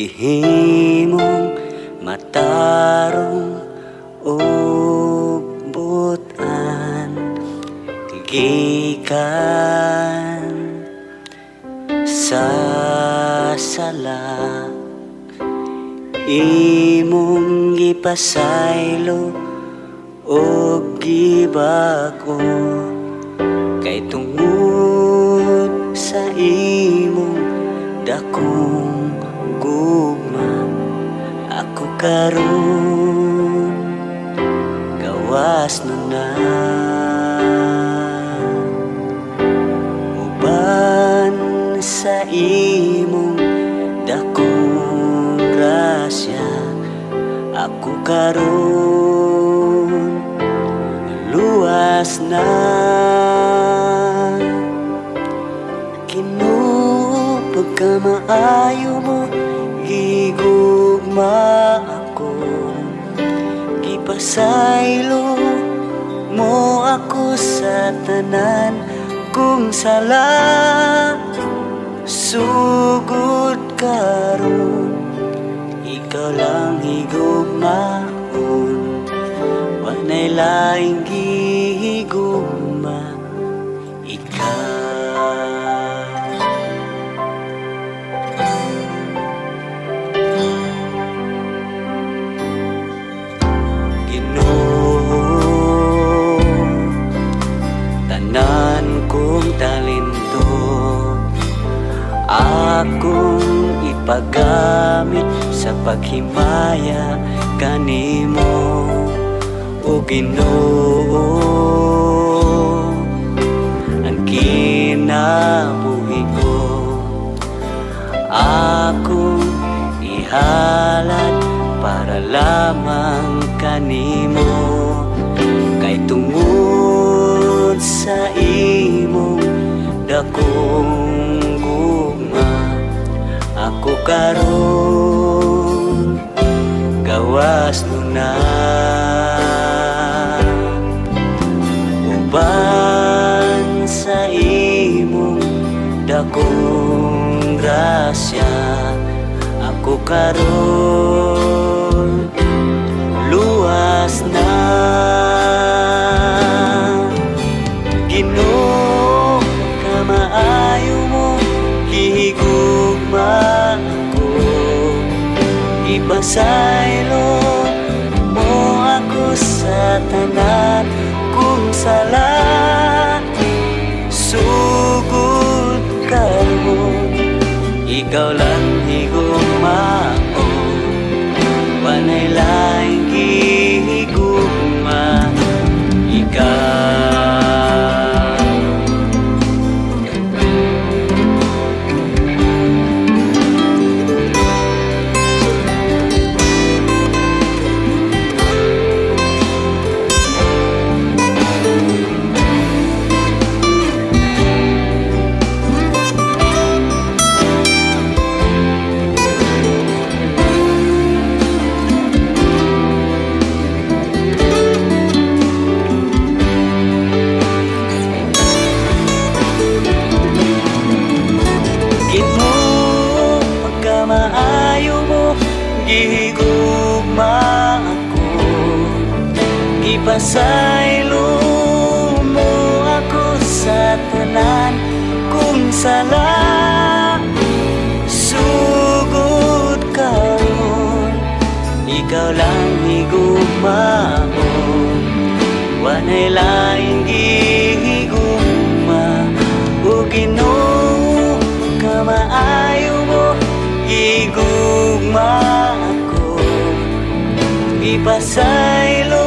gihimong matarong ug butan gikan sa sala imong gipasaylo ug gibag-o kay tungod sa imong dakong gugma ako karon gawas na uban sa imong dakong grasya ako karon luwas na Ginoo pagkamaayo mo gigugma ako gipasaylo mo ako sa tanan kung sala sugod karon ikaw lang higugmaon wanay laing gihigugma ikaw Ginoo tanan kong talento akong ipagamit sa paghimaya kanimo o Ginoo ang kinabuhi ko akong ihalad para lamang kanimo kay tungod sa imong dakong gugma ako karon gawas na uban sa imong dakong grasya ako karon luwas na Ginoo kamaayo mo gihigugma ako ipasaylo mo ako sa tanan kung sala sugod karon ikaw lang higugmaon wanay laing gihigugma ikaw maayo mo gihigugma ako gipasaylo mo ako sa tanan kung sala sugod karon ikaw lang higugmaon wanay laing gihigugma o Ginoo kamaayo mo gigugma ako ipasaylo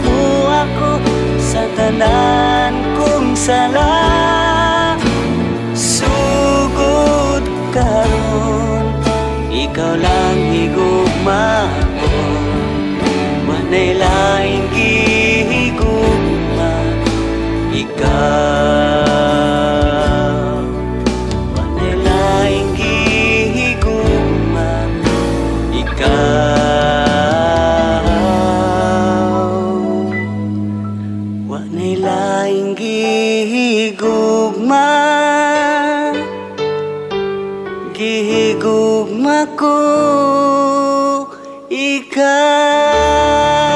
mo ako sa tanan kung sala sugod karon ikaw lang higugmaon wanay laing gihigugma ikaw wanay laing gihigugma gihigugma ko ikaw.